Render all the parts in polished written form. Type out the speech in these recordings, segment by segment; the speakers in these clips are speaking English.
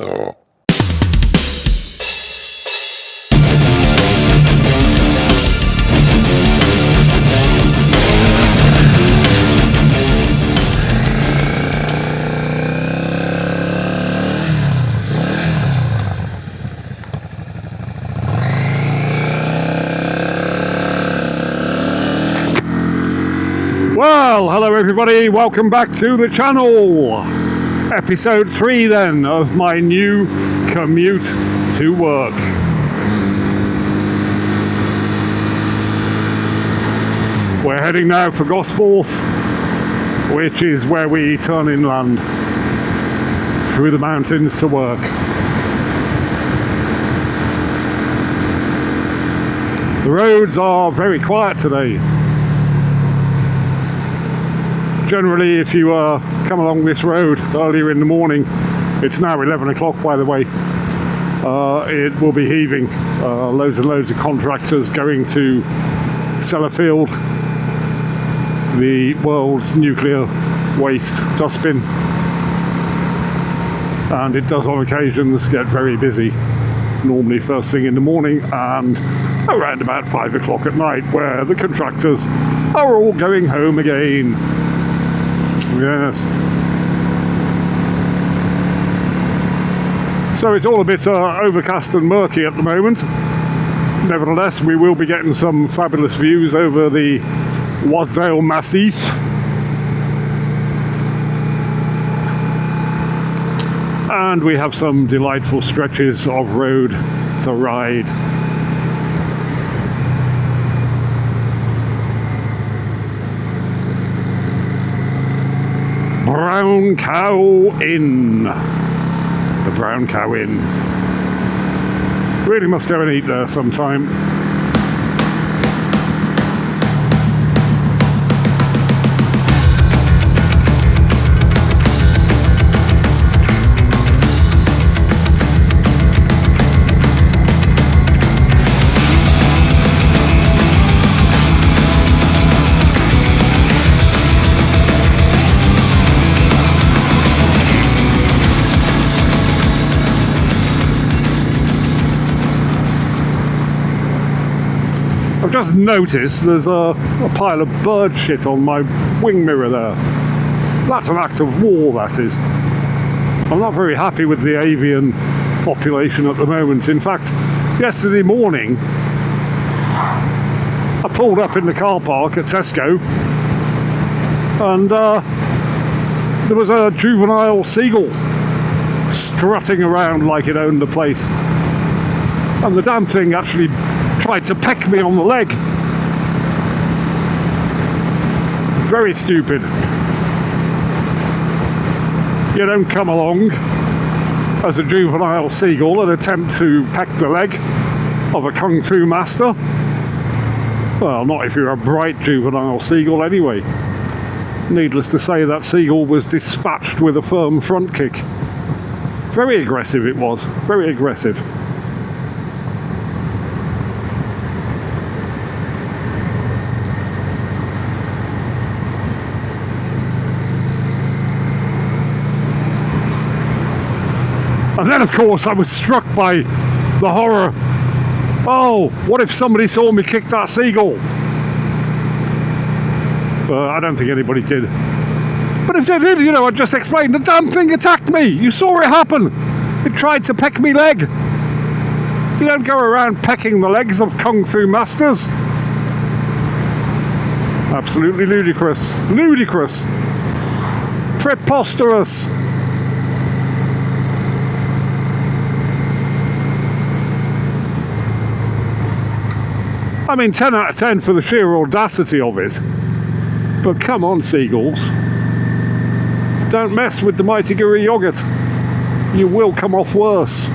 Well, hello everybody, welcome back to the channel. Episode 3 then of my new commute to work. We're heading now for Gosforth, which is where we turn inland through the mountains to work. The roads are very quiet today. Generally, if you come along this road earlier in the morning, it's now 11 o'clock by the way, it will be heaving. Loads and loads of contractors going to Sellafield, the world's nuclear waste dustbin, and it does on occasions get very busy, normally first thing in the morning and around about 5 o'clock at night, where the contractors are all going home again. Yes. So it's all a bit overcast and murky at the moment. Nevertheless, we will be getting some fabulous views over the Wasdale Massif. And we have some delightful stretches of road to ride. Brown Cow Inn. The Brown Cow Inn. Really must go and eat there sometime. I've just noticed there's a pile of bird shit on my wing mirror there. That's an act of war, that is. I'm not very happy with the avian population at the moment. In fact, yesterday morning I pulled up in the car park at Tesco and there was a juvenile seagull strutting around like it owned the place. And the damn thing actually tried to peck me on the leg. Very stupid. You don't come along as a juvenile seagull and attempt to peck the leg of a kung fu master. Well, not if you're a bright juvenile seagull anyway. Needless to say, that seagull was dispatched with a firm front kick. Very aggressive it was, very aggressive. And then, of course, I was struck by the horror. Oh, what if somebody saw me kick that seagull? I don't think anybody did. But if they did, you know, I just explained, the damn thing attacked me. You saw it happen. It tried to peck me leg. You don't go around pecking the legs of kung fu masters. Absolutely ludicrous. Ludicrous. Preposterous. I mean, 10 out of 10 for the sheer audacity of it. But come on, seagulls. Don't mess with the mighty Guru yogurt. You will come off worse.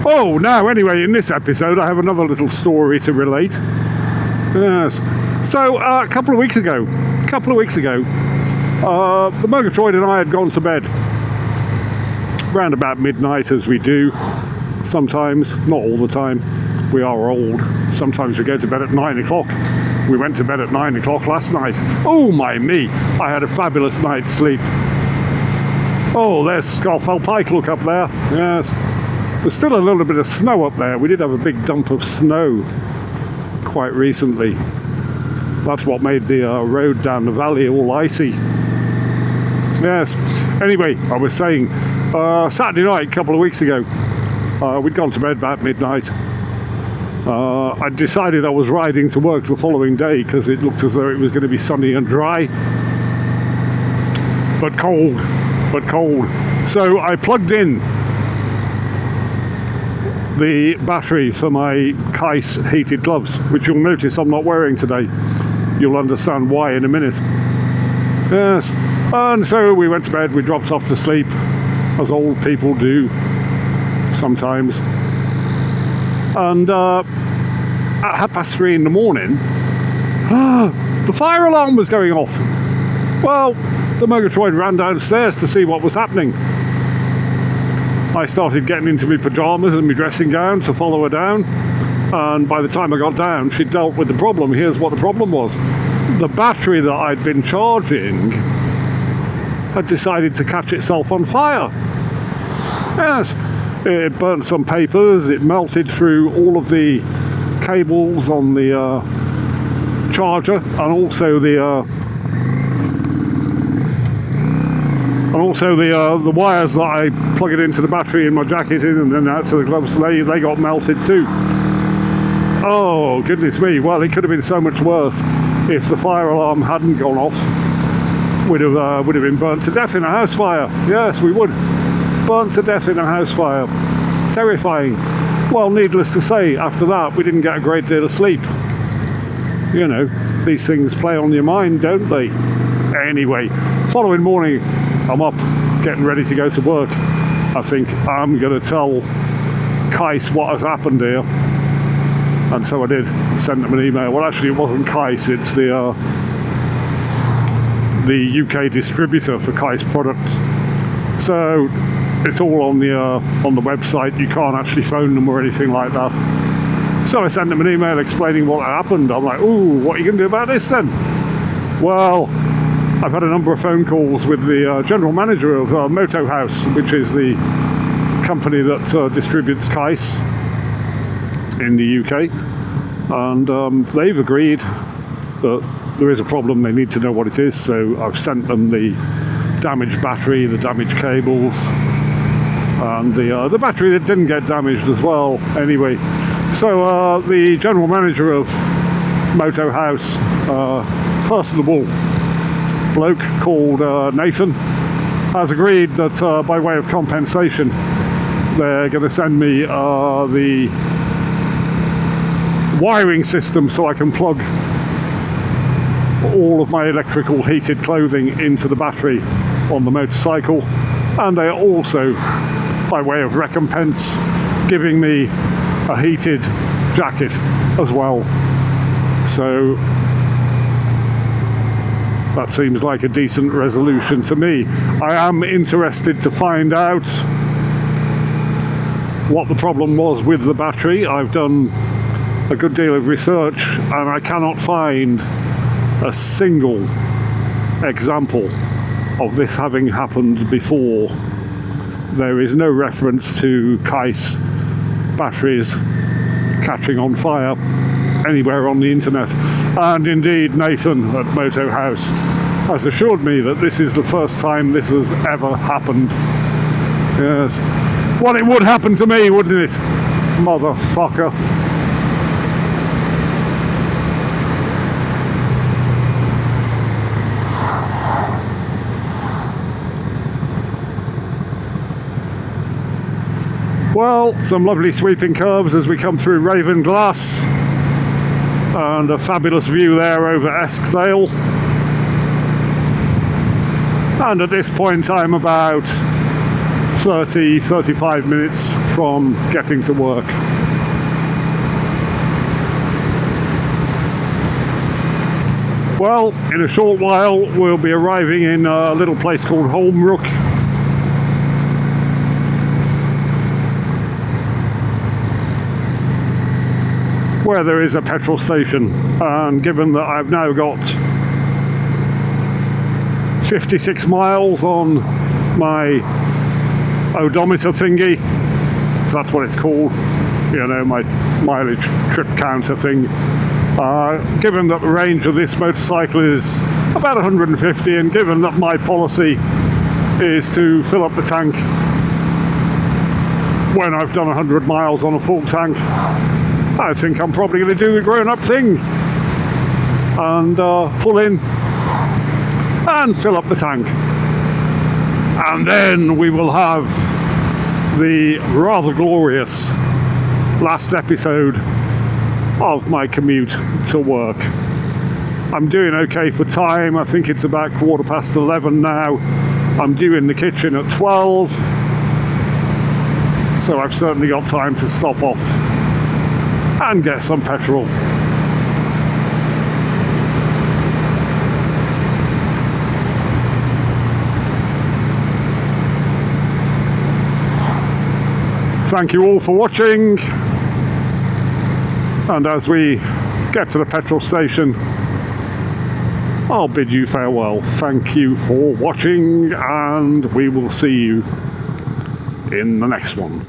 Oh, now anyway, in this episode I have another little story to relate. Yes. So a couple of weeks ago, The Murgatroyd and I had gone to bed round about midnight, as we do sometimes, not all the time. We are old. Sometimes we go to bed at 9 o'clock. We went to bed at 9 o'clock last night. Oh my me, I had a fabulous night's sleep. Oh, there's Scarfell Pike, look up there. Yes. There's still a little bit of snow up there. We did have a big dump of snow quite recently. That's what made the road down the valley all icy. Yes. Anyway, I was saying, Saturday night, a couple of weeks ago, we'd gone to bed about midnight. I decided I was riding to work the following day because it looked as though it was going to be sunny and dry. But cold. So I plugged in the battery for my Kais heated gloves, which you'll notice I'm not wearing today. You'll understand why in a minute. Yes. And so we went to bed, we dropped off to sleep, as old people do sometimes. And at 3:30 in the morning, the fire alarm was going off. Well, the Murgatroyd ran downstairs to see what was happening. I started getting into my pyjamas and my dressing gown to follow her down. And by the time I got down, she'd dealt with the problem. Here's what the problem was. The battery that I'd been charging had decided to catch itself on fire. Yes, it burnt some papers, it melted through all of the cables on the charger, and also the wires that I plug it into the battery in my jacket and then out to the gloves, they got melted too. Oh goodness me, well it could have been so much worse if the fire alarm hadn't gone off. Would have been burnt to death in a house fire. Yes, we would. Burnt to death in a house fire. Terrifying. Well, needless to say, after that we didn't get a great deal of sleep. You know, these things play on your mind, don't they? Anyway, following morning I'm up, getting ready to go to work. I think I'm going to tell Kais what has happened here. And so I did, send them an email. Well, actually it wasn't Kais, it's the UK distributor for Kais products. So it's all on the website. You can't actually phone them or anything like that. So I sent them an email explaining what happened. I'm like, ooh, what are you going to do about this then? Well, I've had a number of phone calls with the general manager of Moto House, which is the company that distributes Kais in the UK, and they've agreed that there is a problem. They need to know what it is, so I've sent them the damaged battery, the damaged cables, and the battery that didn't get damaged as well. Anyway, so the general manager of Moto House, personable bloke called Nathan, has agreed that by way of compensation they're going to send me the wiring system so I can plug all of my electrical heated clothing into the battery on the motorcycle, and they are also, by way of recompense, giving me a heated jacket as well. So that seems like a decent resolution to me. I am interested to find out what the problem was with the battery. I've done a good deal of research and I cannot find a single example of this having happened before. There is no reference to Kais batteries catching on fire anywhere on the internet, and indeed Nathan at Moto House has assured me that this is the first time this has ever happened. Yes. Well, it would happen to me, wouldn't it? Motherfucker. Well, some lovely sweeping curves as we come through Raven Glass, and a fabulous view there over Eskdale. And at this point I'm about 30-35 minutes from getting to work. Well, in a short while we'll be arriving in a little place called Holmrook, where there is a petrol station, and given that I've now got 56 miles on my odometer thingy, that's what it's called, you know, my mileage trip counter thing, given that the range of this motorcycle is about 150, and given that my policy is to fill up the tank when I've done 100 miles on a full tank, I think I'm probably going to do the grown-up thing and pull in and fill up the tank. And then we will have the rather glorious last episode of my commute to work. I'm doing okay for time. I think it's about 11:15 now. I'm due in the kitchen at 12, so I've certainly got time to stop off and get some petrol. Thank you all for watching, and as we get to the petrol station, I'll bid you farewell. Thank you for watching, and we will see you in the next one.